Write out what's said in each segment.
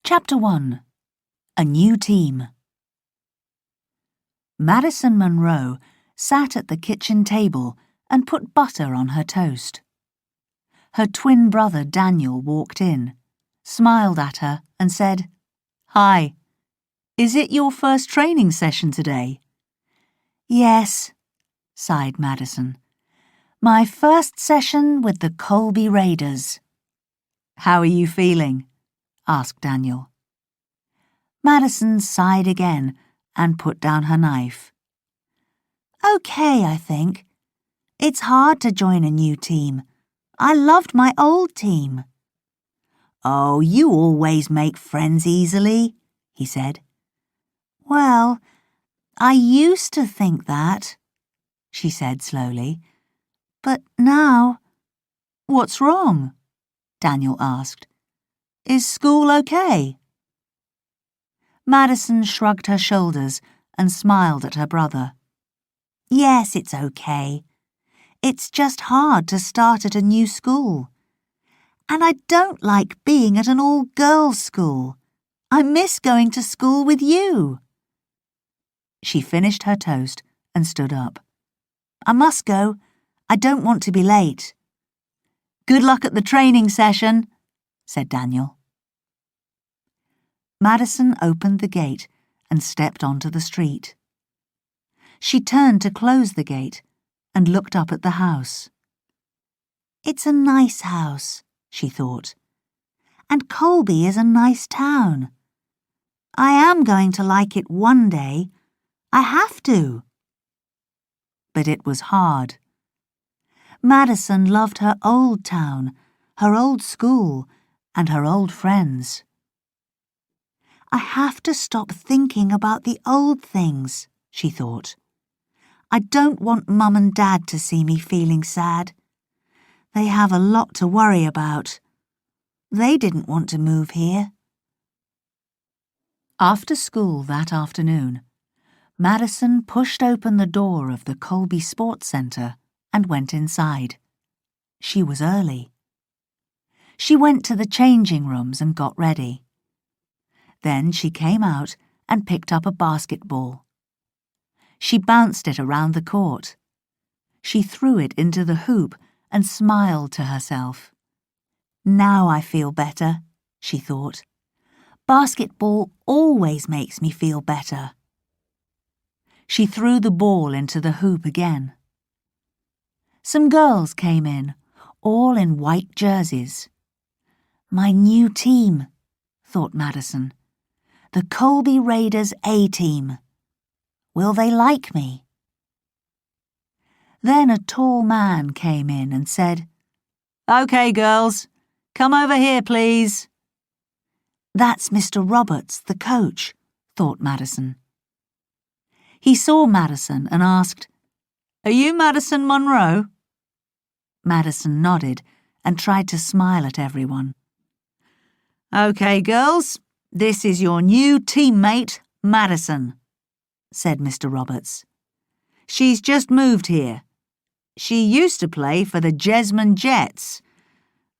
Chapter 1. A New Team. Madison Monroe sat at the kitchen table and put butter on her toast. Her twin brother Daniel walked in, smiled at her and said, "Hi, is it your first training session today?" "Yes," sighed Madison. "My first session with the Colby Raiders." "How are you feeling?" asked Daniel. Madison sighed again and put down her knife. "Okay, I think. It's hard to join a new team. I loved my old team." "Oh, you always make friends easily," he said. "Well, I used to think that," she said slowly. "But now—" "What's wrong?" Daniel asked. "Is school okay?" Madison shrugged her shoulders and smiled at her brother. "Yes, it's okay. It's just hard to start at a new school. And I don't like being at an all-girls school. I miss going to school with you." She finished her toast and stood up. "I must go. I don't want to be late." "Good luck at the training session," said Daniel. Madison opened the gate and stepped onto the street. She turned to close the gate and looked up at the house. "It's a nice house," she thought. "And Colby is a nice town. I am going to like it one day. I have to." But it was hard. Madison loved her old town, her old school, and her old friends. "I have to stop thinking about the old things," she thought. "I don't want Mum and Dad to see me feeling sad. They have a lot to worry about. They didn't want to move here." After school that afternoon, Madison pushed open the door of the Colby Sports Centre and went inside. She was early. She went to the changing rooms and got ready. Then she came out and picked up a basketball. She bounced it around the court. She threw it into the hoop and smiled to herself. "Now I feel better," she thought. "Basketball always makes me feel better." She threw the ball into the hoop again. Some girls came in, all in white jerseys. "My new team," thought Madison. "The Colby Raiders A-team. Will they like me?" Then a tall man came in and said, "Okay, girls, come over here, please." "That's Mr. Roberts, the coach," thought Madison. He saw Madison and asked, "Are you Madison Monroe?" Madison nodded and tried to smile at everyone. "Okay, girls, this is your new teammate, Madison," said Mr. Roberts. "She's just moved here. She used to play for the Jesmond Jets.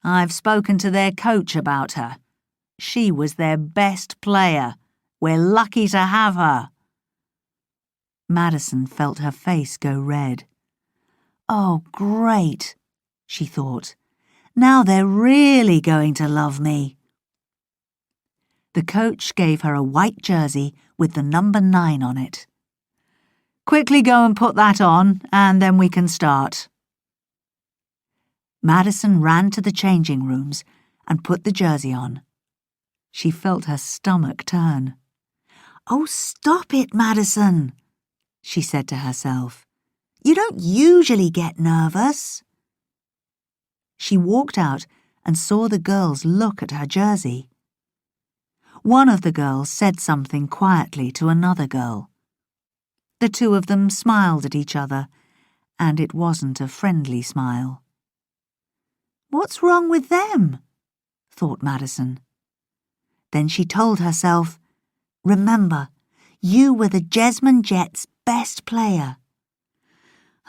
I've spoken to their coach about her. She was their best player. We're lucky to have her." Madison felt her face go red. "Oh, great," she thought. "Now they're really going to love me." The coach gave her a white jersey with the number 9 on it. "Quickly go and put that on, and then we can start." Madison ran to the changing rooms and put the jersey on. She felt her stomach turn. "Oh, stop it, Madison," she said to herself. "You don't usually get nervous." She walked out and saw the girls look at her jersey. One of the girls said something quietly to another girl. The two of them smiled at each other, and it wasn't a friendly smile. "What's wrong with them?" thought Madison. Then she told herself, "Remember, you were the Jesmond Jets' best player."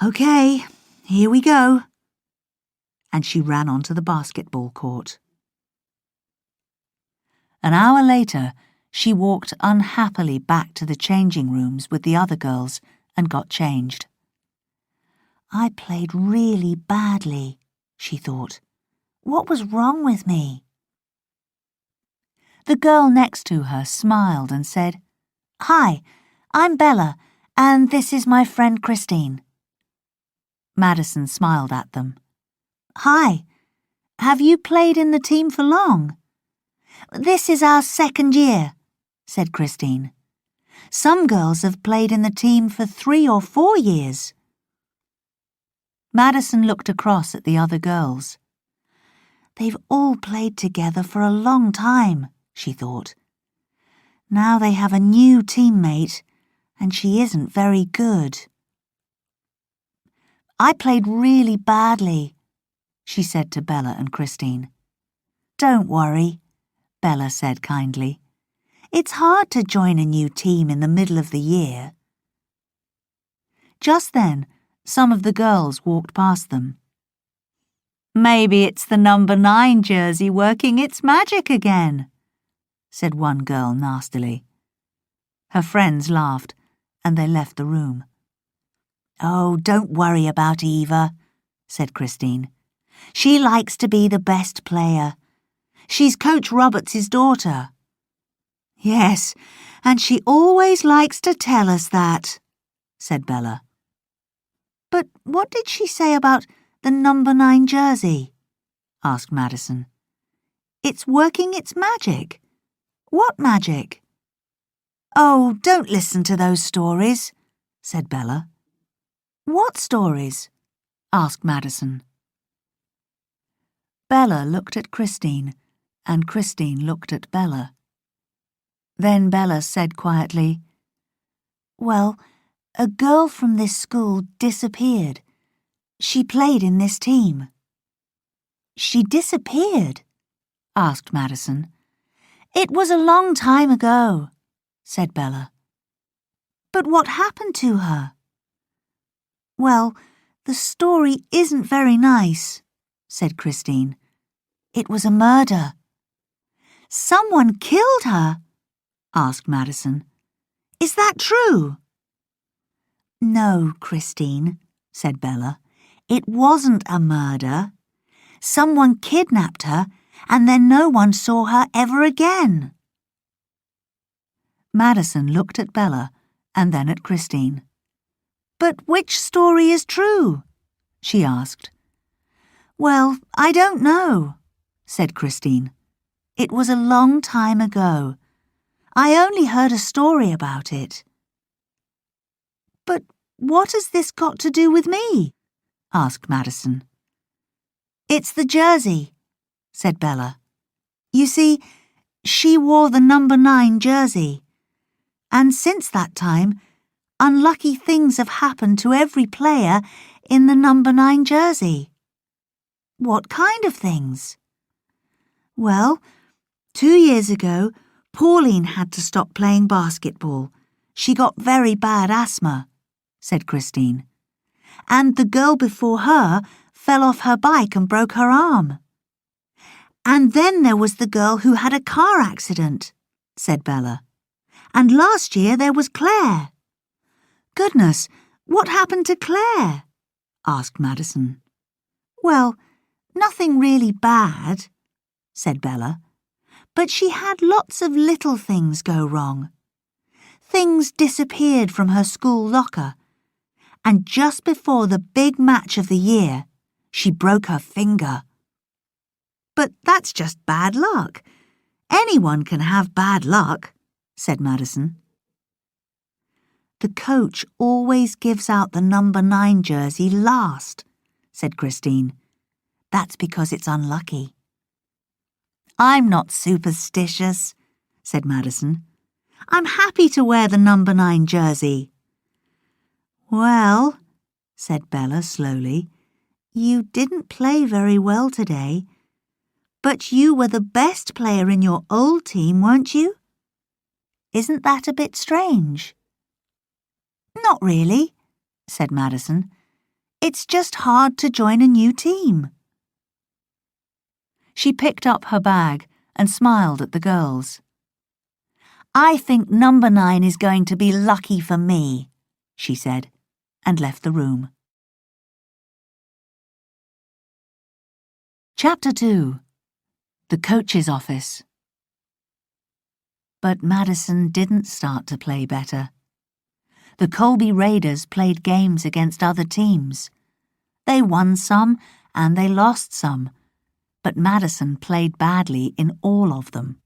"Okay, here we go." And she ran onto the basketball court. An hour later, she walked unhappily back to the changing rooms with the other girls and got changed. I played really badly, she thought. What was wrong with me? The girl next to her smiled and said, "Hi, I'm Bella, and this is my friend Christine." Madison smiled at them. "Hi, have you played in the team for long?" "This is our second year," said Christine. "Some girls have played in the team for 3 or 4 years." Madison looked across at the other girls. They've all played together for a long time, she thought. Now they have a new teammate, and she isn't very good. "I played really badly," she said to Bella and Christine. "Don't worry," Bella said kindly. "It's hard to join a new team in the middle of the year." Just then, some of the girls walked past them. "Maybe it's the number 9 jersey working its magic again," said one girl nastily. Her friends laughed, and they left the room. "Oh, don't worry about Eva," said Christine. "She likes to be the best player. She's Coach Roberts' daughter." "Yes, and she always likes to tell us that," said Bella. "But what did she say about the number 9 jersey?" asked Madison. "It's working its magic. What magic?" "Oh, don't listen to those stories," said Bella. "What stories?" asked Madison. Bella looked at Christine, and Christine looked at Bella. Then Bella said quietly, "Well, a girl from this school disappeared. She played in this team." "She disappeared?" asked Madison. "It was a long time ago," said Bella. "But what happened to her?" "Well, the story isn't very nice," said Christine. "It was a murder." "Someone killed her?" asked Madison. "Is that true?" "No, Christine," said Bella. "It wasn't a murder. Someone kidnapped her, and then no one saw her ever again." Madison looked at Bella and then at Christine. "But which story is true?" she asked. "Well, I don't know," said Christine. "It was a long time ago. I only heard a story about it." "But what has this got to do with me?" asked Madison. "It's the jersey," said Bella. "You see, she wore the number 9 jersey. And since that time, unlucky things have happened to every player in the number 9 jersey." "What kind of things?" "Well, 2 years ago, Pauline had to stop playing basketball. She got very bad asthma," said Christine. "And the girl before her fell off her bike and broke her arm." "And then there was the girl who had a car accident," said Bella. "And last year there was Claire." "Goodness, what happened to Claire?" asked Madison. "Well, nothing really bad," said Bella. "But she had lots of little things go wrong. Things disappeared from her school locker, and just before the big match of the year, she broke her finger." "But that's just bad luck. Anyone can have bad luck," said Madison. "The coach always gives out the number 9 jersey last," said Christine. "That's because it's unlucky." "I'm not superstitious," said Madison. "I'm happy to wear the number 9 jersey." "Well," said Bella slowly, "you didn't play very well today. But you were the best player in your old team, weren't you? Isn't that a bit strange?" "Not really," said Madison. "It's just hard to join a new team." She picked up her bag and smiled at the girls. "I think number 9 is going to be lucky for me," she said, and left the room. Chapter 2. The Coach's Office. But Madison didn't start to play better. The Colby Raiders played games against other teams. They won some and they lost some, but Madison played badly in all of them.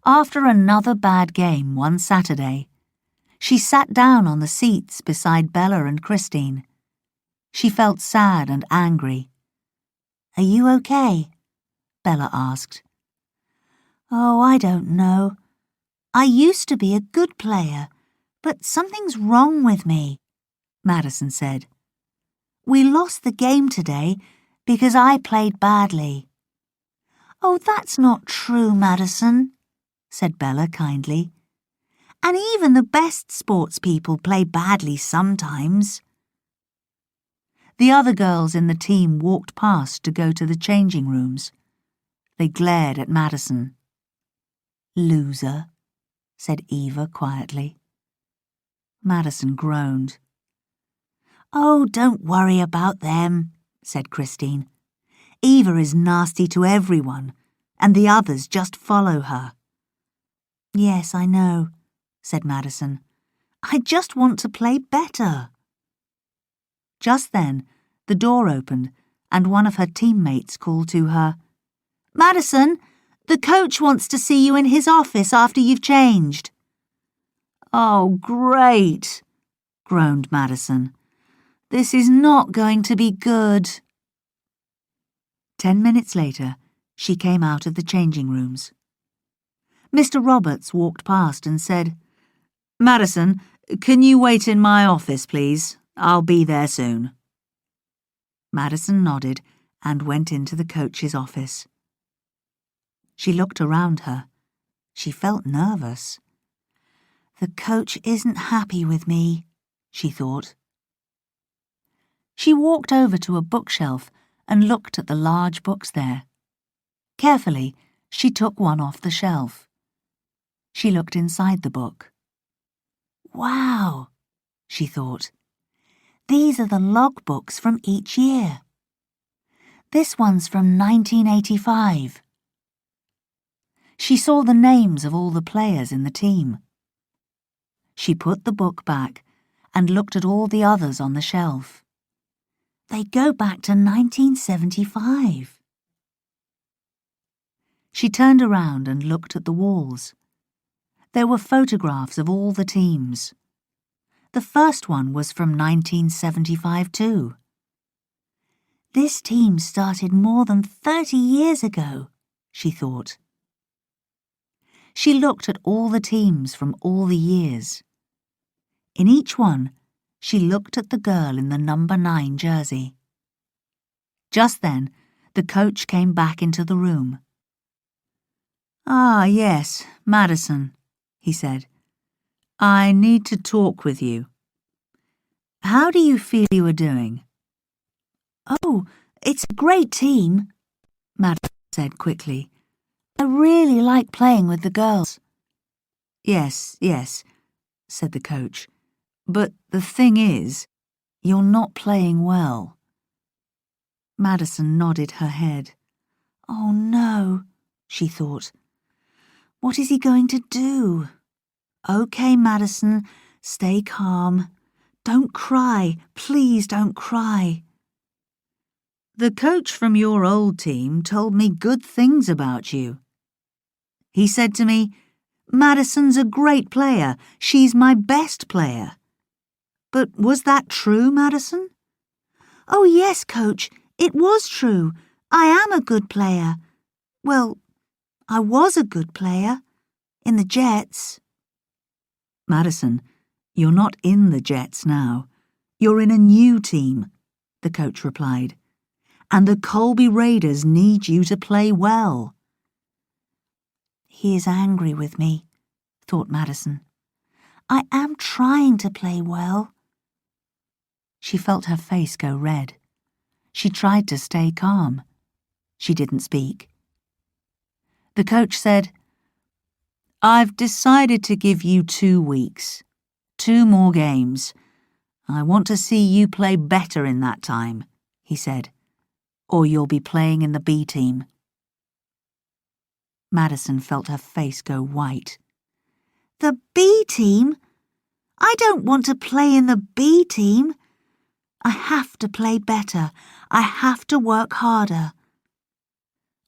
After another bad game one Saturday, she sat down on the seats beside Bella and Christine. She felt sad and angry. "Are you okay?" Bella asked. "Oh, I don't know. I used to be a good player, but something's wrong with me," Madison said. "We lost the game today because I played badly." "Oh, that's not true, Madison," said Bella kindly. "And even the best sports people play badly sometimes." The other girls in the team walked past to go to the changing rooms. They glared at Madison. "Loser," said Eva quietly. Madison groaned. "Oh, don't worry about them," said Christine. "Eva is nasty to everyone, and the others just follow her." "Yes, I know," said Madison. "I just want to play better." Just then, the door opened, and one of her teammates called to her, "Madison, the coach wants to see you in his office after you've changed." "Oh, great," groaned Madison. "This is not going to be good." 10 minutes later, she came out of the changing rooms. Mr. Roberts walked past and said, "Madison, can you wait in my office, please? I'll be there soon." Madison nodded and went into the coach's office. She looked around her. She felt nervous. "The coach isn't happy with me," she thought. She walked over to a bookshelf and looked at the large books there. Carefully, she took one off the shelf. She looked inside the book. "Wow," she thought. "These are the logbooks from each year. This one's from 1985. She saw the names of all the players in the team. She put the book back and looked at all the others on the shelf. They go back to 1975. She turned around and looked at the walls. There were photographs of all the teams. The first one was from 1975 too. This team started more than 30 years ago, she thought. She looked at all the teams from all the years. In each one, she looked at the girl in the number 9 jersey. Just then, the coach came back into the room. "Ah, yes, Madison," he said. "I need to talk with you. How do you feel you are doing?" "Oh, it's a great team," Madison said quickly. "I really like playing with the girls." Yes, said the coach. "But the thing is, you're not playing well." Madison nodded her head. "Oh no," she thought. "What is he going to do?" "Okay, Madison, stay calm. Don't cry, please don't cry." "The coach from your old team told me good things about you. He said to me, 'Madison's a great player. She's my best player.' But was that true, Madison?" "Oh, yes, Coach, it was true. I am a good player. Well, I was a good player. In the Jets." "Madison, you're not in the Jets now. You're in a new team," the coach replied. "And the Colby Raiders need you to play well." "He is angry with me," thought Madison. "I am trying to play well." She felt her face go red. She tried to stay calm. She didn't speak. The coach said, "I've decided to give you 2 weeks. 2 more games. I want to see you play better in that time," he said, "or you'll be playing in the B team." Madison felt her face go white. "The B team? I don't want to play in the B team. I have to play better. I have to work harder."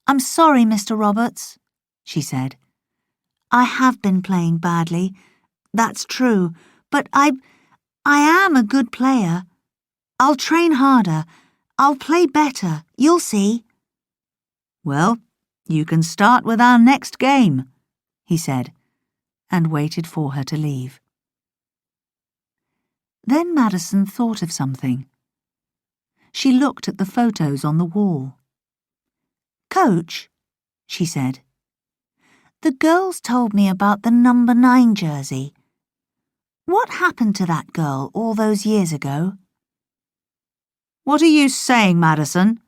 "I'm sorry, Mr. Roberts," she said. "I have been playing badly. That's true, but I am a good player. I'll train harder. I'll play better. You'll see." "Well, you can start with our next game," he said, and waited for her to leave. Then Madison thought of something. She looked at the photos on the wall. "Coach," she said, "the girls told me about the number 9 jersey. What happened to that girl all those years ago?" "What are you saying, Madison?"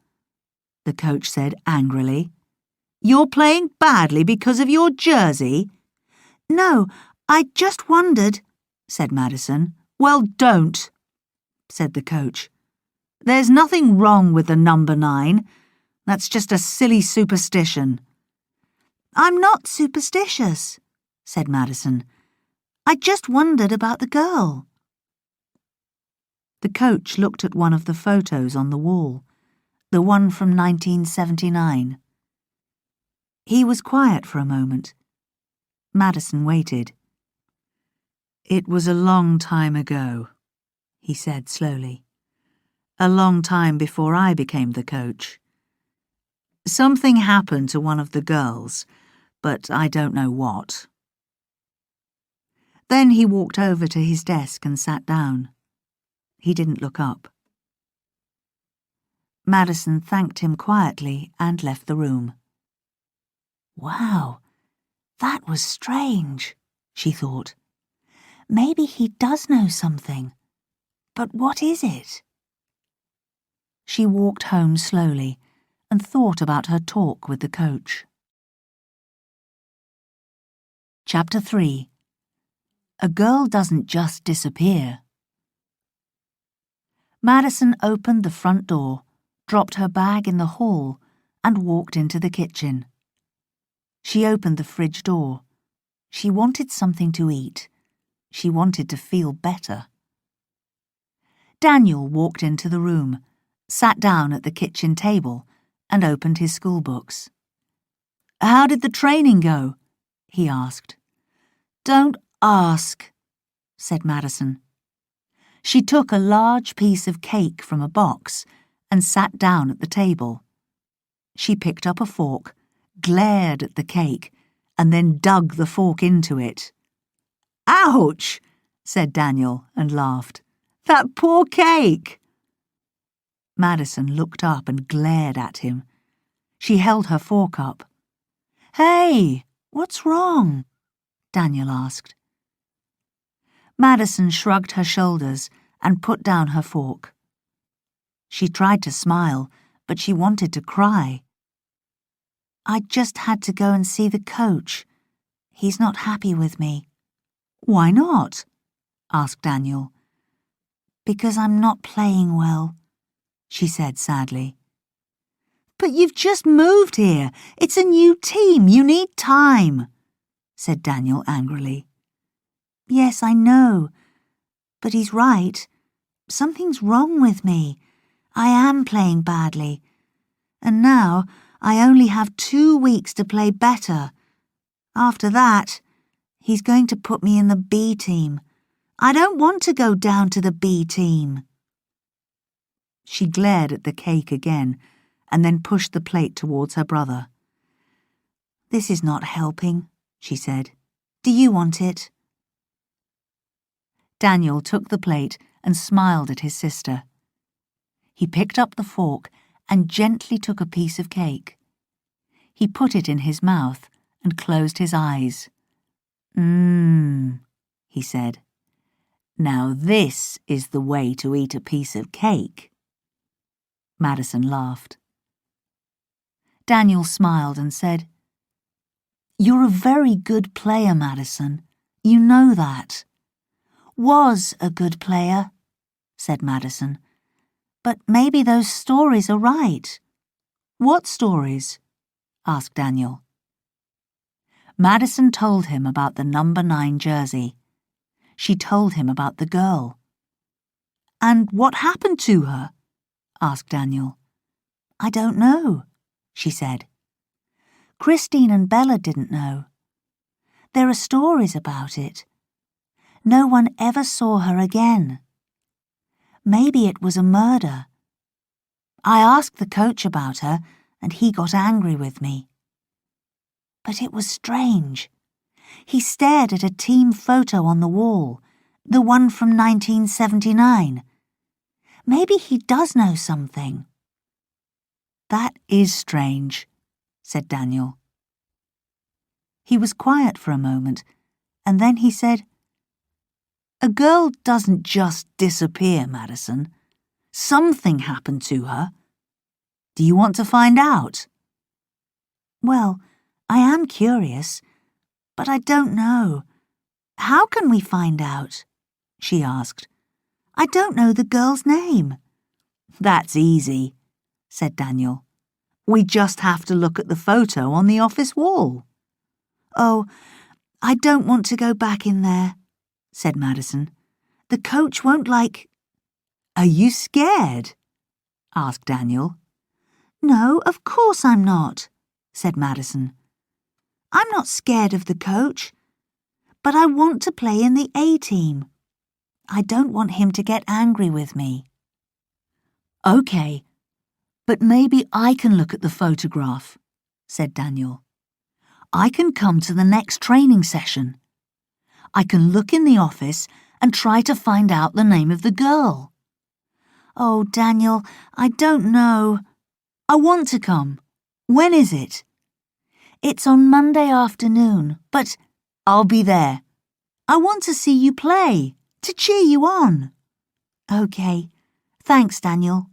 the coach said angrily. "You're playing badly because of your jersey?" "No, I just wondered," said Madison. "Well, don't," said the coach. "There's nothing wrong with the number 9. That's just a silly superstition." "I'm not superstitious," said Madison. "I just wondered about the girl." The coach looked at one of the photos on the wall, the one from 1979. He was quiet for a moment. Madison waited. "It was a long time ago," he said slowly. "A long time before I became the coach. Something happened to one of the girls, but I don't know what." Then he walked over to his desk and sat down. He didn't look up. Madison thanked him quietly and left the room. "Wow, that was strange," she thought. "Maybe he does know something. But what is it?" She walked home slowly and thought about her talk with the coach. Chapter 3. A Girl Doesn't Just Disappear. Madison opened the front door, dropped her bag in the hall, and walked into the kitchen. She opened the fridge door. She wanted something to eat. She wanted to feel better. Daniel walked into the room, sat down at the kitchen table, and opened his school books. "How did the training go?" he asked. "Don't ask," said Madison. She took a large piece of cake from a box and sat down at the table. She picked up a fork, glared at the cake, and then dug the fork into it. "Ouch!" said Daniel and laughed. "That poor cake!" Madison looked up and glared at him. She held her fork up. "Hey, what's wrong?" Daniel asked. Madison shrugged her shoulders and put down her fork. She tried to smile, but she wanted to cry. "I just had to go and see the coach. He's not happy with me." "Why not?" asked Daniel. "Because I'm not playing well," she said sadly. "But you've just moved here. It's a new team. You need time," said Daniel angrily. "Yes, I know. But he's right. Something's wrong with me. I am playing badly. And now I only have 2 weeks to play better. After that, he's going to put me in the B team. I don't want to go down to the B team." She glared at the cake again and then pushed the plate towards her brother. "This is not helping," she said. "Do you want it?" Daniel took the plate and smiled at his sister. He picked up the fork and gently took a piece of cake. He put it in his mouth and closed his eyes. He said. "Now this is the way to eat a piece of cake." Madison laughed. Daniel smiled and said, You're a very good player, Madison. You know that. Was a good player, said Madison. But maybe those stories are right. What stories? Asked Daniel. Madison told him about the number 9 jersey. She told him about the girl. And what happened to her? Asked Daniel. I don't know, she said. Christine and Bella didn't know. There are stories about it. No one ever saw her again. Maybe it was a murder. I asked the coach about her, and he got angry with me. But it was strange. He stared at a team photo on the wall, the one from 1979. Maybe he does know something. That is strange, said Daniel. He was quiet for a moment, and then he said, A girl doesn't just disappear, Madison. Something happened to her. Do you want to find out? Well, I am curious, but I don't know. How can we find out? She asked. I don't know the girl's name. That's easy, said Daniel. We just have to look at the photo on the office wall. Oh, I don't want to go back in there, said Madison. The coach won't like... Are you scared? Asked Daniel. No, of course I'm not, said Madison. I'm not scared of the coach, but I want to play in the A team. I don't want him to get angry with me. Okay, but maybe I can look at the photograph, said Daniel. I can come to the next training session. I can look in the office and try to find out the name of the girl. Oh, Daniel, I don't know. I want to come. When is it? It's on Monday afternoon, but I'll be there. I want to see you play, to cheer you on. Okay, thanks, Daniel,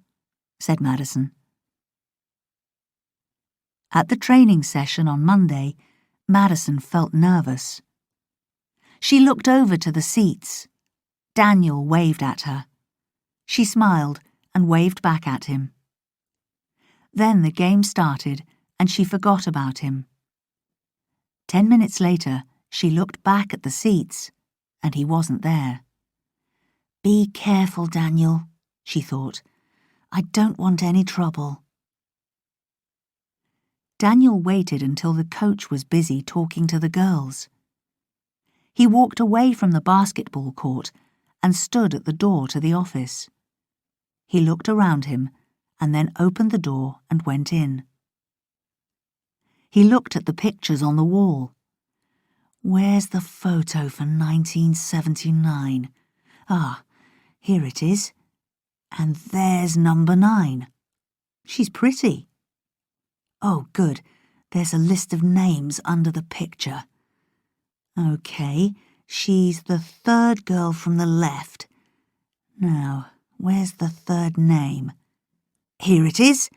said Madison. At the training session on Monday, Madison felt nervous. She looked over to the seats. Daniel waved at her. She smiled and waved back at him. Then the game started and she forgot about him. 10 minutes later, she looked back at the seats and he wasn't there. Be careful, Daniel, she thought. I don't want any trouble. Daniel waited until the coach was busy talking to the girls. He walked away from the basketball court and stood at the door to the office. He looked around him and then opened the door and went in. He looked at the pictures on the wall. Where's the photo for 1979? Ah, here it is. And there's number 9. She's pretty. Oh, good. There's a list of names under the picture. Okay, she's the 3rd girl from the left. Now, where's the 3rd name? Here it is.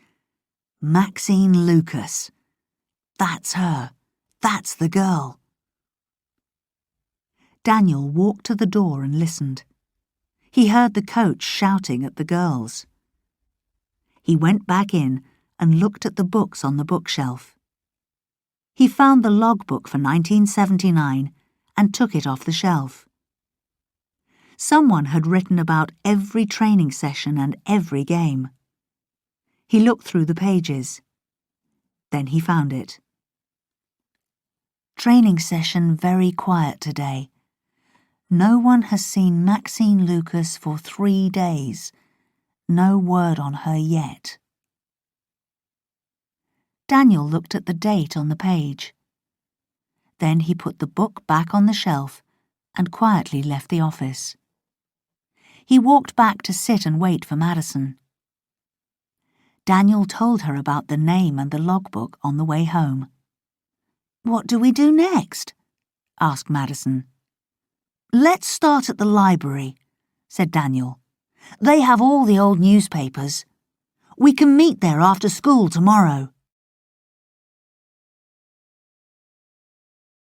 Maxine Lucas. That's her. That's the girl. Daniel walked to the door and listened. He heard the coach shouting at the girls. He went back in and looked at the books on the bookshelf. He found the logbook for 1979 and took it off the shelf. Someone had written about every training session and every game. He looked through the pages. Then he found it. Training session very quiet today. No one has seen Maxine Lucas for 3 days. No word on her yet. Daniel looked at the date on the page. Then he put the book back on the shelf and quietly left the office. He walked back to sit and wait for Madison. Daniel told her about the name and the logbook on the way home. What do we do next? Asked Madison. Let's start at the library, said Daniel. They have all the old newspapers. We can meet there after school tomorrow.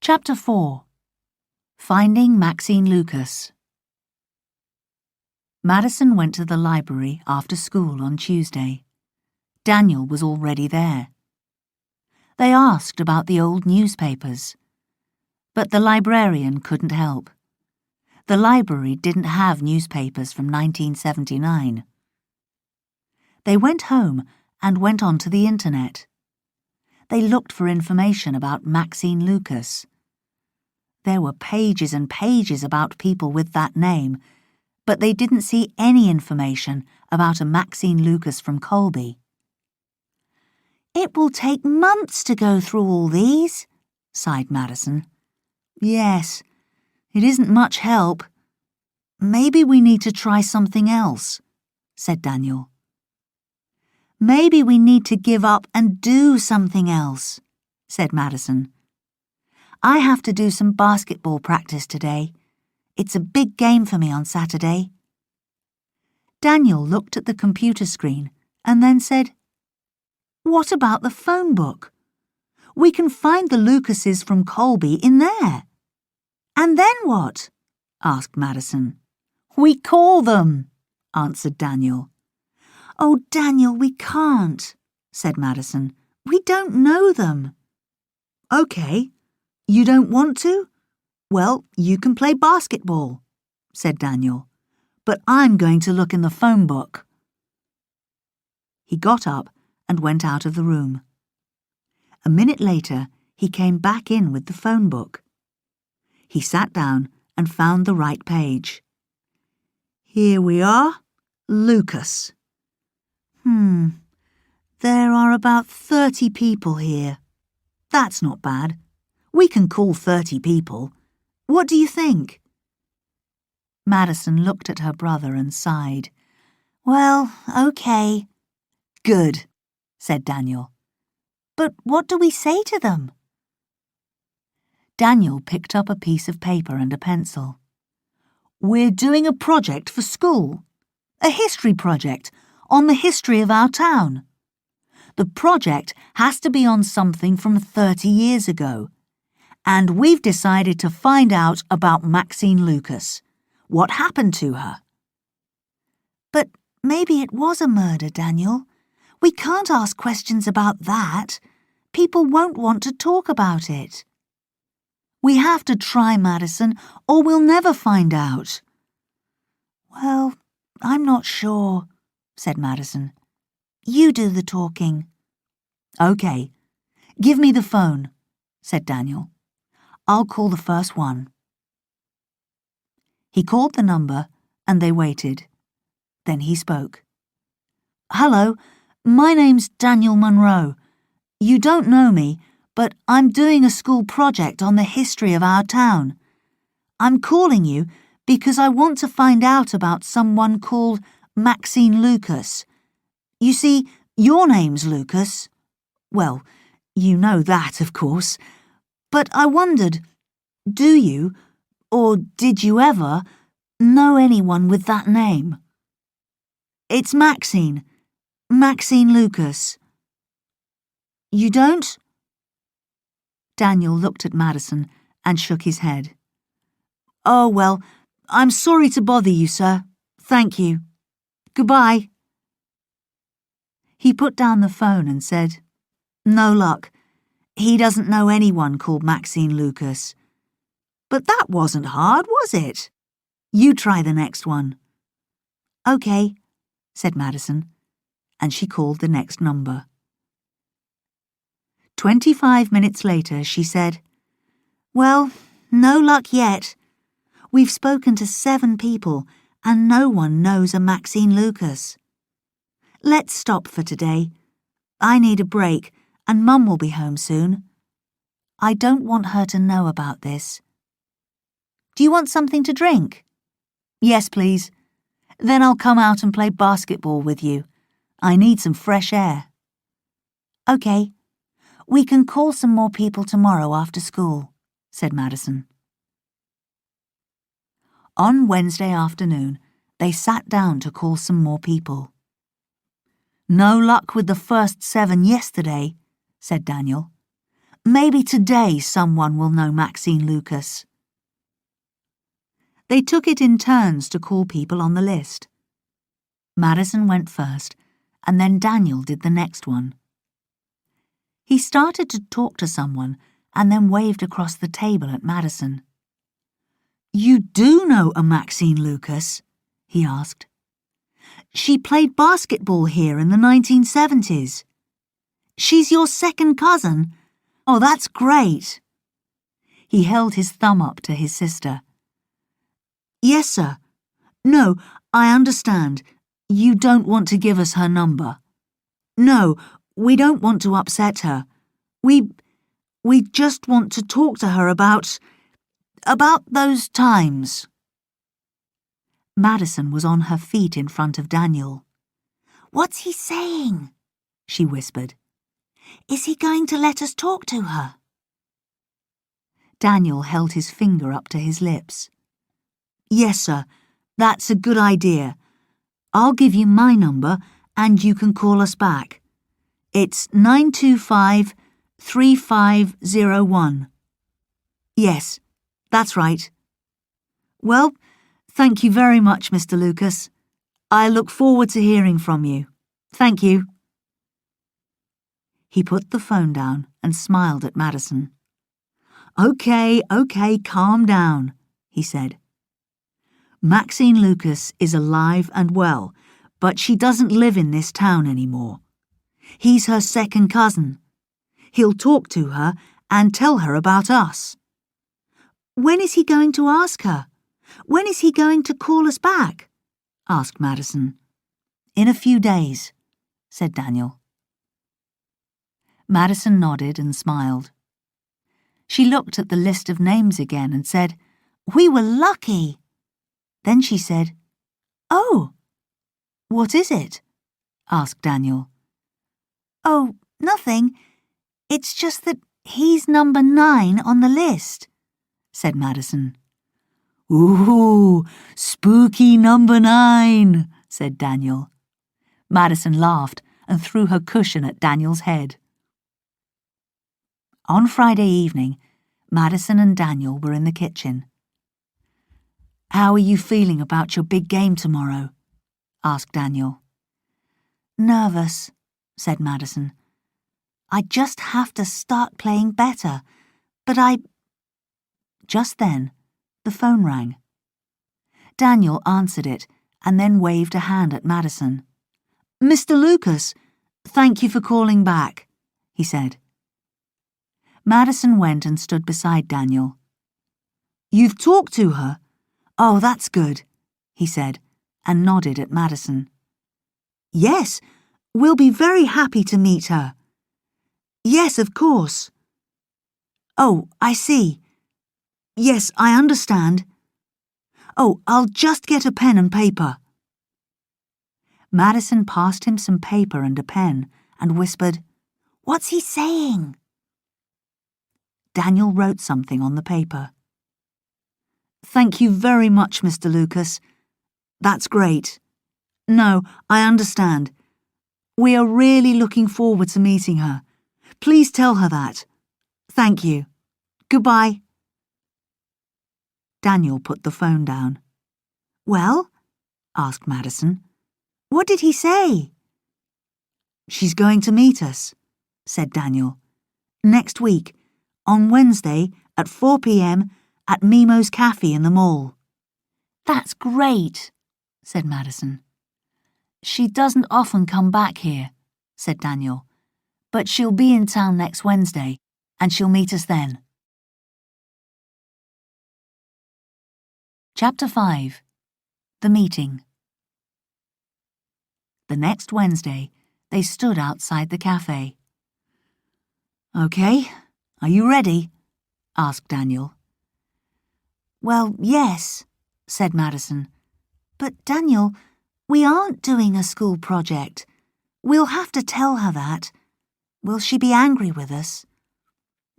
Chapter 4. Finding Maxine Lucas. Madison went to the library after school on Tuesday. Daniel was already there. They asked about the old newspapers, but the librarian couldn't help. The library didn't have newspapers from 1979. They went home and went onto the internet. They looked for information about Maxine Lucas. There were pages and pages about people with that name, but they didn't see any information about a Maxine Lucas from Colby. "It will take months to go through all these," sighed Madison. "Yes, it isn't much help. Maybe we need to try something else," said Daniel. "Maybe we need to give up and do something else," said Madison. "I have to do some basketball practice today. It's a big game for me on Saturday." Daniel looked at the computer screen and then said, "What about the phone book? We can find the Lucases from Colby in there." "And then what?" asked Madison. "We call them," answered Daniel. "Oh, Daniel, we can't," said Madison. "We don't know them." "Okay. You don't want to? Well, you can play basketball," said Daniel. "But I'm going to look in the phone book." He got up and went out of the room. A minute later, he came back in with the phone book. He sat down and found the right page. "Here we are, Lucas. There are about 30 people here. That's not bad. We can call 30 people. What do you think?" Madison looked at her brother and sighed. "Well, okay." "Good," said Daniel. "But what do we say to them?" Daniel picked up a piece of paper and a pencil. "We're doing a project for school. A history project on the history of our town. The project has to be on something from 30 years ago. And we've decided to find out about Maxine Lucas. What happened to her?" "But maybe it was a murder, Daniel. We can't ask questions about that. People won't want to talk about it." "We have to try, Madison, or we'll never find out." "Well, I'm not sure," said Madison. "You do the talking." "Okay. Give me the phone," said Daniel. "I'll call the first one." He called the number and they waited. Then he spoke. "Hello, my name's Daniel Monroe. You don't know me, but I'm doing a school project on the history of our town. I'm calling you because I want to find out about someone called Maxine Lucas. You see, your name's Lucas. Well, you know that, of course. But I wondered, do you, or did you ever, know anyone with that name?" "It's Maxine Lucas." "You don't?" Daniel looked at Madison and shook his head. "Oh, well, I'm sorry to bother you, sir. Thank you. Goodbye." He put down the phone and said, "No luck. He doesn't know anyone called Maxine Lucas." "But that wasn't hard, was it? You try the next one." "Okay," said Madison, and she called the next number. 25 minutes later, she said, "Well, no luck yet. We've spoken to 7 people, and no one knows a Maxine Lucas. Let's stop for today. I need a break, and Mum will be home soon. I don't want her to know about this. Do you want something to drink?" "Yes, please. Then I'll come out and play basketball with you. I need some fresh air." "Okay. We can call some more people tomorrow after school," said Madison. On Wednesday afternoon, they sat down to call some more people. "No luck with the first 7 yesterday," said Daniel. Maybe today someone will know Maxine Lucas. They took it in turns to call people on the list. Madison went first, and then Daniel did the next one. He started to talk to someone and then waved across the table at Madison. "You do know a Maxine Lucas?" he asked. "She played basketball here in the 1970s. She's your second cousin? Oh, that's great." He held his thumb up to his sister. "Yes, sir. No, I understand. You don't want to give us her number. No, we don't want to upset her. We just want to talk to her about those times." Madison was on her feet in front of Daniel. "What's he saying?" she whispered. "Is he going to let us talk to her?" Daniel held his finger up to his lips. "Yes, sir, that's a good idea. I'll give you my number and you can call us back. It's 925-3501. Yes, that's right. Well, thank you very much, Mr. Lucas. I look forward to hearing from you. Thank you." He put the phone down and smiled at Madison. Okay, calm down," he said. "Maxine Lucas is alive and well, but she doesn't live in this town anymore. He's her second cousin. He'll talk to her and tell her about us." "When is he going to ask her? When is he going to call us back?" asked Madison. "In a few days," said Daniel. Madison nodded and smiled. She looked at the list of names again and said, "We were lucky." Then she said, "Oh, what is it?" asked Daniel. "Oh, nothing. It's just that he's number 9 on the list," said Madison. "Ooh, spooky number 9, said Daniel. Madison laughed and threw her cushion at Daniel's head. On Friday evening, Madison and Daniel were in the kitchen. "How are you feeling about your big game tomorrow?" asked Daniel. "Nervous," said Madison. "I just have to start playing better, but I—" Just then, the phone rang. Daniel answered it and then waved a hand at Madison. "Mr. Lucas, thank you for calling back," he said. Madison went and stood beside Daniel. "You've talked to her? Oh, that's good," he said, and nodded at Madison. "Yes, we'll be very happy to meet her." "Yes, of course." "Oh, I see. Yes, I understand. Oh, I'll just get a pen and paper." Madison passed him some paper and a pen and whispered, "What's he saying?" Daniel wrote something on the paper. "Thank you very much, Mr. Lucas. That's great. No, I understand. We are really looking forward to meeting her. Please tell her that. Thank you. Goodbye." Daniel put the phone down. "Well?" asked Madison. "What did he say?" "She's going to meet us," said Daniel. "Next week, on Wednesday at 4 p.m. at Mimo's Cafe in the mall." "That's great," said Madison. "She doesn't often come back here," said Daniel, "but she'll be in town next Wednesday, and she'll meet us then." Chapter 5. The Meeting. The next Wednesday, they stood outside the cafe. "Okay, are you ready?" asked Daniel. "Well, yes," said Madison. "But, Daniel, we aren't doing a school project. We'll have to tell her that. Will she be angry with us?"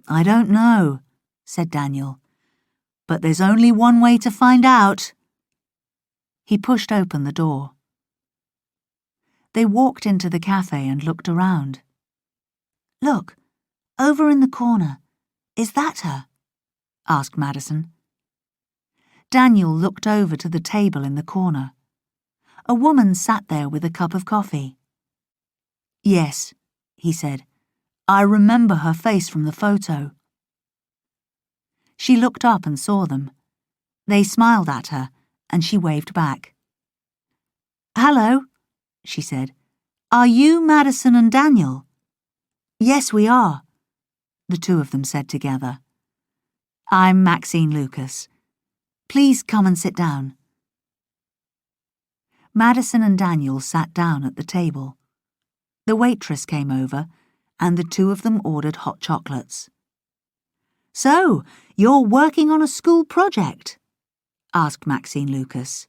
"I don't know," said Daniel. "But there's only one way to find out." He pushed open the door. They walked into the cafe and looked around. "Look, Over in the corner. Is that her?" asked Madison. Daniel looked over to the table in the corner. A woman sat there with a cup of coffee. "Yes," he said. "I remember her face from the photo." She looked up and saw them. They smiled at her, and she waved back. "Hello," she said. "Are you Madison and Daniel?" "Yes, we are," the two of them said together. "I'm Maxine Lucas. Please come and sit down." Madison and Daniel sat down at the table. The waitress came over, and the two of them ordered hot chocolates. "So, you're working on a school project?" asked Maxine Lucas.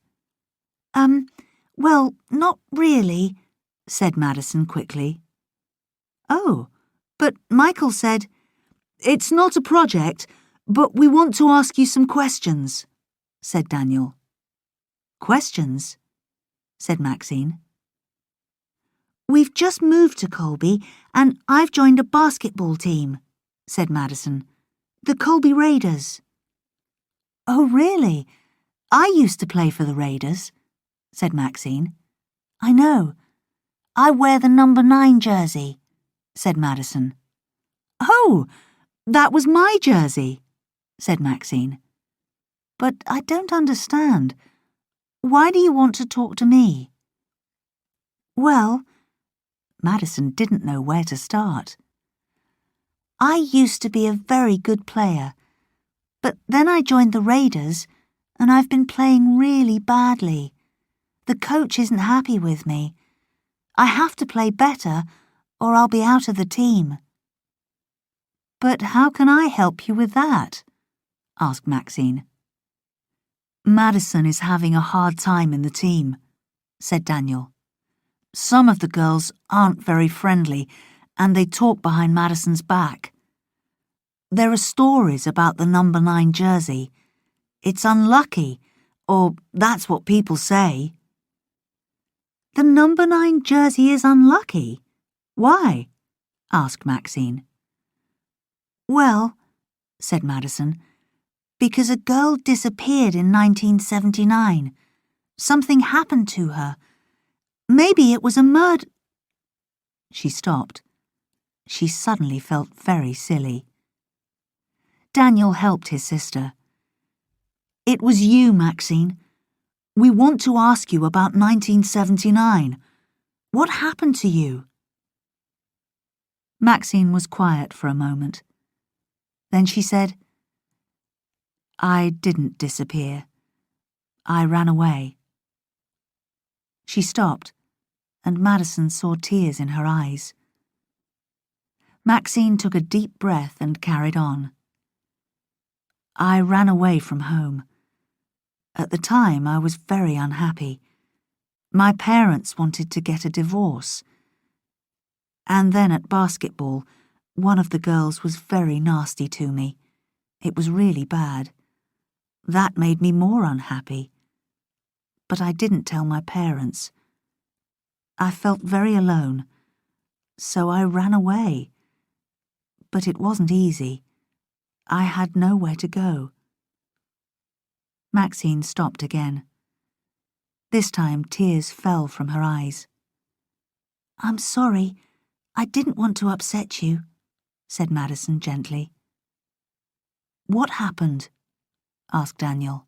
Well, not really," said Madison quickly. "Oh, but Michael said, 'It's not a project, but we want to ask you some questions,'" said Daniel. "Questions?" said Maxine. "We've just moved to Colby, and I've joined a basketball team," said Madison. "The Colby Raiders." "Oh, really? I used to play for the Raiders," said Maxine. "I know. I wear the number 9 jersey," said Madison. "Oh, that was my jersey," said Maxine. "But I don't understand. Why do you want to talk to me?" "Well," Madison didn't know where to start. "I used to be a very good player, but then I joined the Raiders, and I've been playing really badly. The coach isn't happy with me. I have to play better, or I'll be out of the team." "But how can I help you with that?" asked Maxine. "Madison is having a hard time in the team," said Daniel. "Some of the girls aren't very friendly, and they talk behind Madison's back. There are stories about the number 9 jersey. It's unlucky, or that's what people say." "The number 9 jersey is unlucky? Why?" asked Maxine. "Well," said Madison, "because a girl disappeared in 1979. Something happened to her. Maybe it was a murder—" She stopped. She suddenly felt very silly. Daniel helped his sister. "It was you, Maxine. We want to ask you about 1979. What happened to you?" Maxine was quiet for a moment. Then she said, "I didn't disappear. I ran away." She stopped, and Madison saw tears in her eyes. Maxine took a deep breath and carried on. "I ran away from home. At the time, I was very unhappy. My parents wanted to get a divorce. And then at basketball, one of the girls was very nasty to me. It was really bad. That made me more unhappy. But I didn't tell my parents. I felt very alone, so I ran away. But it wasn't easy. I had nowhere to go." Maxine stopped again. This time tears fell from her eyes. "I'm sorry. I didn't want to upset you," said Madison gently. "What happened?" asked Daniel.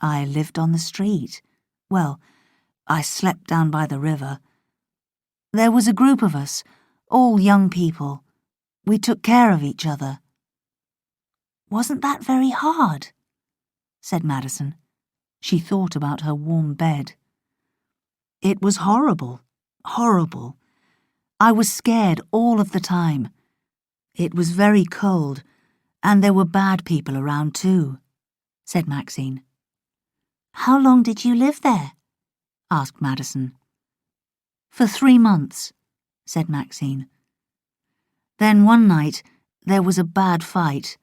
"I lived on the street. Well, I slept down by the river. There was a group of us, all young people. We took care of each other." "Wasn't that very hard?" said Madison. She thought about her warm bed. "It was horrible, horrible. I was scared all of the time. It was very cold, and there were bad people around too," said Maxine. "How long did you live there?" asked Madison. "For 3 months," said Maxine. "Then one night there was a bad fight.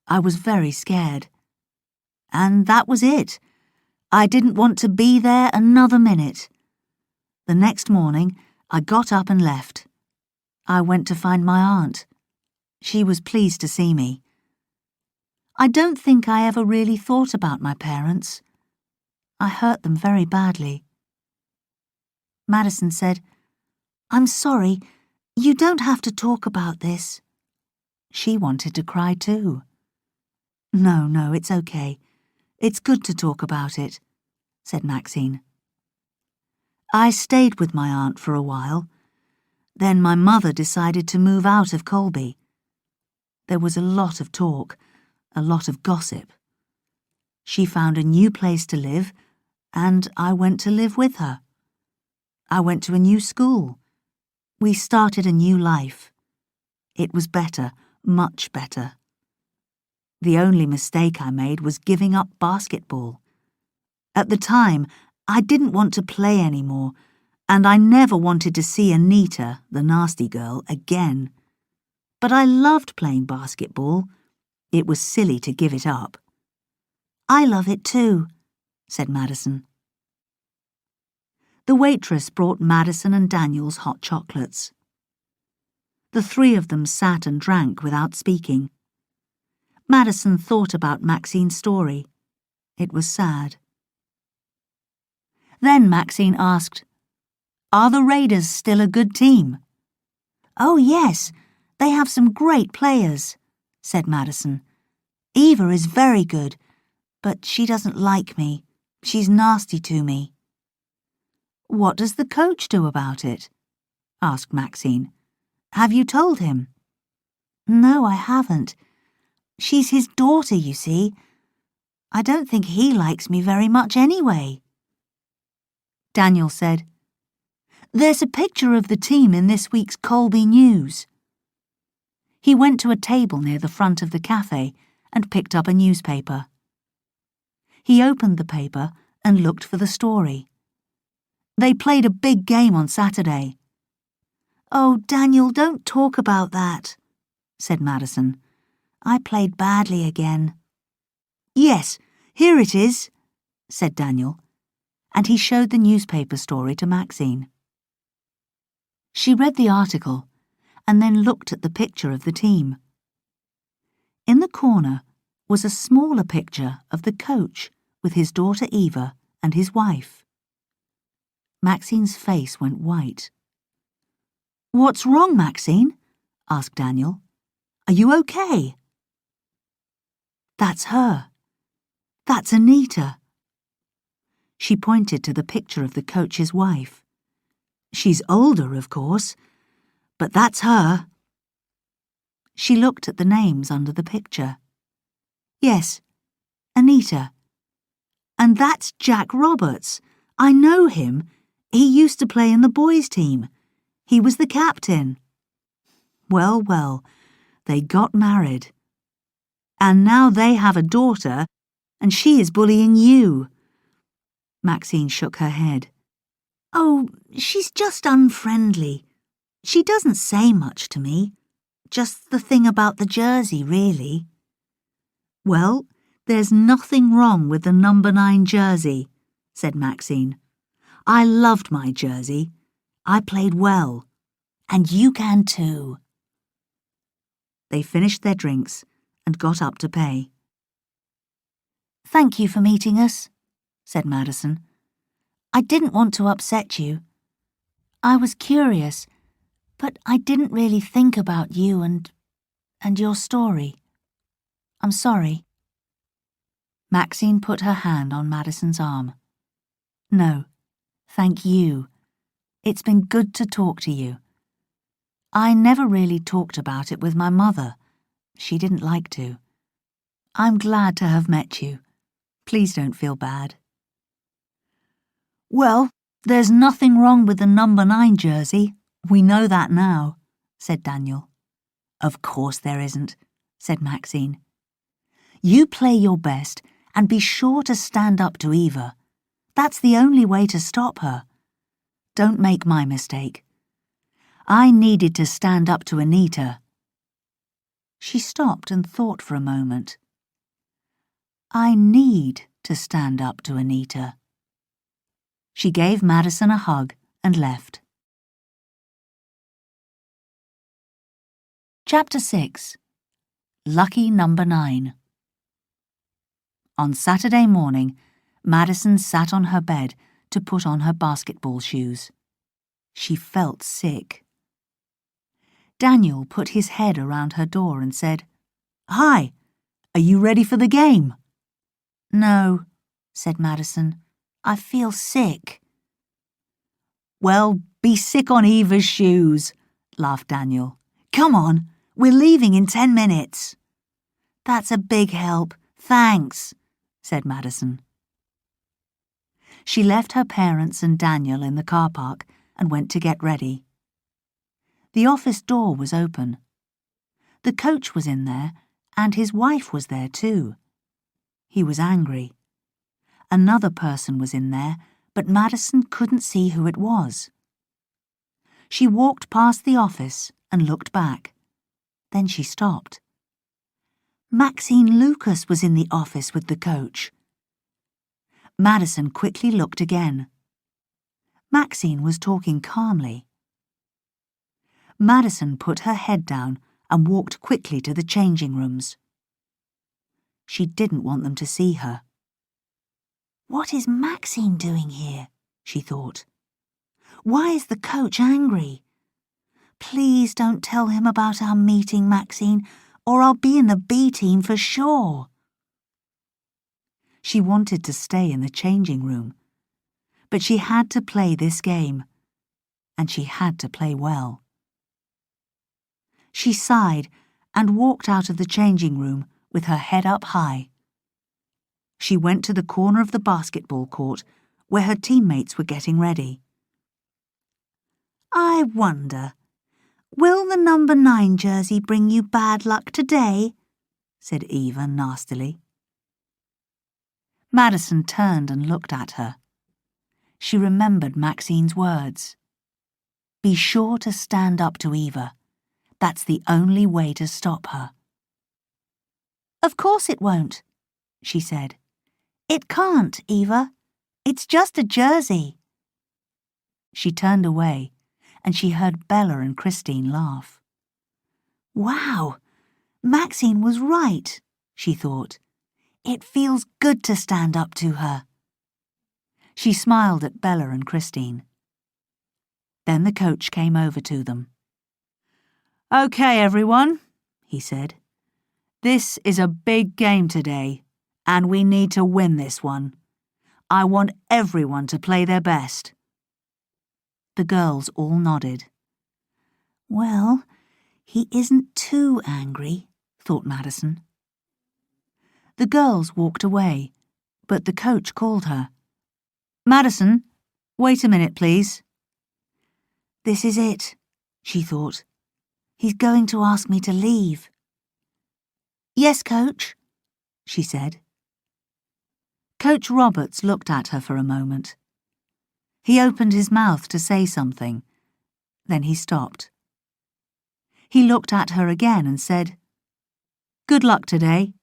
I was very scared. And that was it. I didn't want to be there another minute. The next morning, I got up and left. I went to find my aunt. She was pleased to see me. I don't think I ever really thought about my parents. I hurt them very badly. Madison said, "I'm sorry, you don't have to talk about this." She wanted to cry too. No, it's okay. It's good to talk about it," said Maxine. I stayed with my aunt for a while. Then my mother decided to move out of Colby. There was a lot of talk, a lot of gossip. She found a new place to live, and I went to live with her. I went to a new school. We started a new life. It was better, much better. The only mistake I made was giving up basketball. At the time, I didn't want to play anymore, and I never wanted to see Anita, the nasty girl, again. But I loved playing basketball. It was silly to give it up. "I love it too," said Madison. The waitress brought Madison and Daniel's hot chocolates. The three of them sat and drank without speaking. Madison thought about Maxine's story. It was sad. Then Maxine asked, "Are the Raiders still a good team?" "Oh, yes, they have some great players," said Madison. "Eva is very good, but she doesn't like me. She's nasty to me." "What does the coach do about it?" asked Maxine. "Have you told him?" "No, I haven't. She's his daughter, you see. I don't think he likes me very much anyway." Daniel said, "There's a picture of the team in this week's Colby News." He went to a table near the front of the cafe and picked up a newspaper. He opened the paper and looked for the story. They played a big game on Saturday. "Oh, Daniel, don't talk about that," said Madison. "I played badly again." "Yes, here it is," said Daniel, and he showed the newspaper story to Maxine. She read the article and then looked at the picture of the team. In the corner was a smaller picture of the coach with his daughter Eva and his wife. Maxine's face went white. "What's wrong, Maxine?" asked Daniel. "Are you okay?" "That's her. That's Anita." She pointed to the picture of the coach's wife. "She's older, of course, but that's her." She looked at the names under the picture. "Yes, Anita. And that's Jack Roberts. I know him. He used to play in the boys' team. He was the captain." Well, they got married. And now they have a daughter, and she is bullying you." Maxine shook her head. "Oh, she's just unfriendly. She doesn't say much to me. Just the thing about the jersey, really." "Well, there's nothing wrong with the number 9 jersey," said Maxine. "I loved my jersey. I played well. And you can too." They finished their drinks and got up to pay. "Thank you for meeting us," said Madison. "I didn't want to upset you. I was curious, but I didn't really think about you and your story. I'm sorry." Maxine put her hand on Madison's arm. "No, thank you. It's been good to talk to you. I never really talked about it with my mother. She didn't like to. I'm glad to have met you. Please don't feel bad." "Well, there's nothing wrong with the number 9 jersey. We know that now," said Daniel. "Of course there isn't," said Maxine. "You play your best and be sure to stand up to Eva. That's the only way to stop her. Don't make my mistake. I needed to stand up to Anita." She stopped and thought for a moment. "I need to stand up to Anita." She gave Madison a hug and left. Chapter 6. Lucky Number 9. On Saturday morning, Madison sat on her bed to put on her basketball shoes. She felt sick. Daniel put his head around her door and said, "Hi, are you ready for the game?" "No," said Madison. "I feel sick." "Well, be sick on Eva's shoes," laughed Daniel. "Come on, we're leaving in 10 minutes. "That's a big help, thanks," said Madison. She left her parents and Daniel in the car park and went to get ready. The office door was open. The coach was in there, and his wife was there too. He was angry. Another person was in there, but Madison couldn't see who it was. She walked past the office and looked back. Then she stopped. Maxine Lucas was in the office with the coach. Madison quickly looked again. Maxine was talking calmly. Madison put her head down and walked quickly to the changing rooms. She didn't want them to see her. "What is Maxine doing here?" she thought. "Why is the coach angry? Please don't tell him about our meeting, Maxine, or I'll be in the B team for sure." She wanted to stay in the changing room, but she had to play this game, and she had to play well. She sighed and walked out of the changing room with her head up high. She went to the corner of the basketball court where her teammates were getting ready. "I wonder, will the number 9 jersey bring you bad luck today?" said Eva nastily. Madison turned and looked at her. She remembered Maxine's words. Be sure to stand up to Eva. That's the only way to stop her. "Of course it won't," she said. "It can't, Eva. It's just a jersey." She turned away, and she heard Bella and Christine laugh. "Wow, Maxine was right," she thought. "It feels good to stand up to her." She smiled at Bella and Christine. Then the coach came over to them. "Okay, everyone," he said. "This is a big game today, and we need to win this one. I want everyone to play their best." The girls all nodded. "Well, he isn't too angry," thought Madison. The girls walked away, but the coach called her. "Madison, wait a minute, please." "This is it," she thought. "He's going to ask me to leave." "Yes, Coach," she said. Coach Roberts looked at her for a moment. He opened his mouth to say something. Then he stopped. He looked at her again and said, "Good luck today."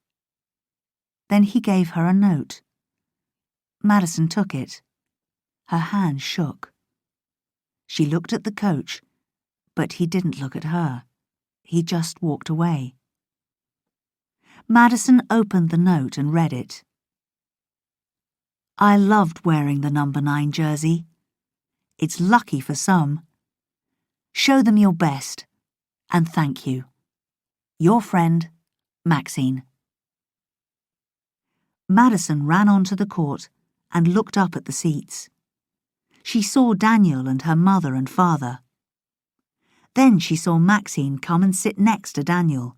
Then he gave her a note. Madison took it. Her hand shook. She looked at the coach, but he didn't look at her. He just walked away. Madison opened the note and read it. "I loved wearing the number 9 jersey. It's lucky for some. Show them your best, and thank you. Your friend, Maxine." Madison ran onto the court and looked up at the seats. She saw Daniel and her mother and father. Then she saw Maxine come and sit next to Daniel.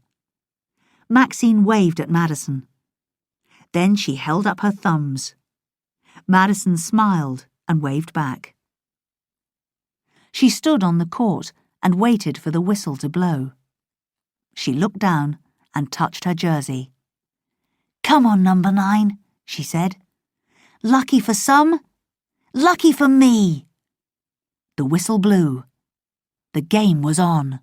Maxine waved at Madison. Then she held up her thumbs. Madison smiled and waved back. She stood on the court and waited for the whistle to blow. She looked down and touched her jersey. "Come on, number 9, she said. "Lucky for some, lucky for me." The whistle blew. The game was on.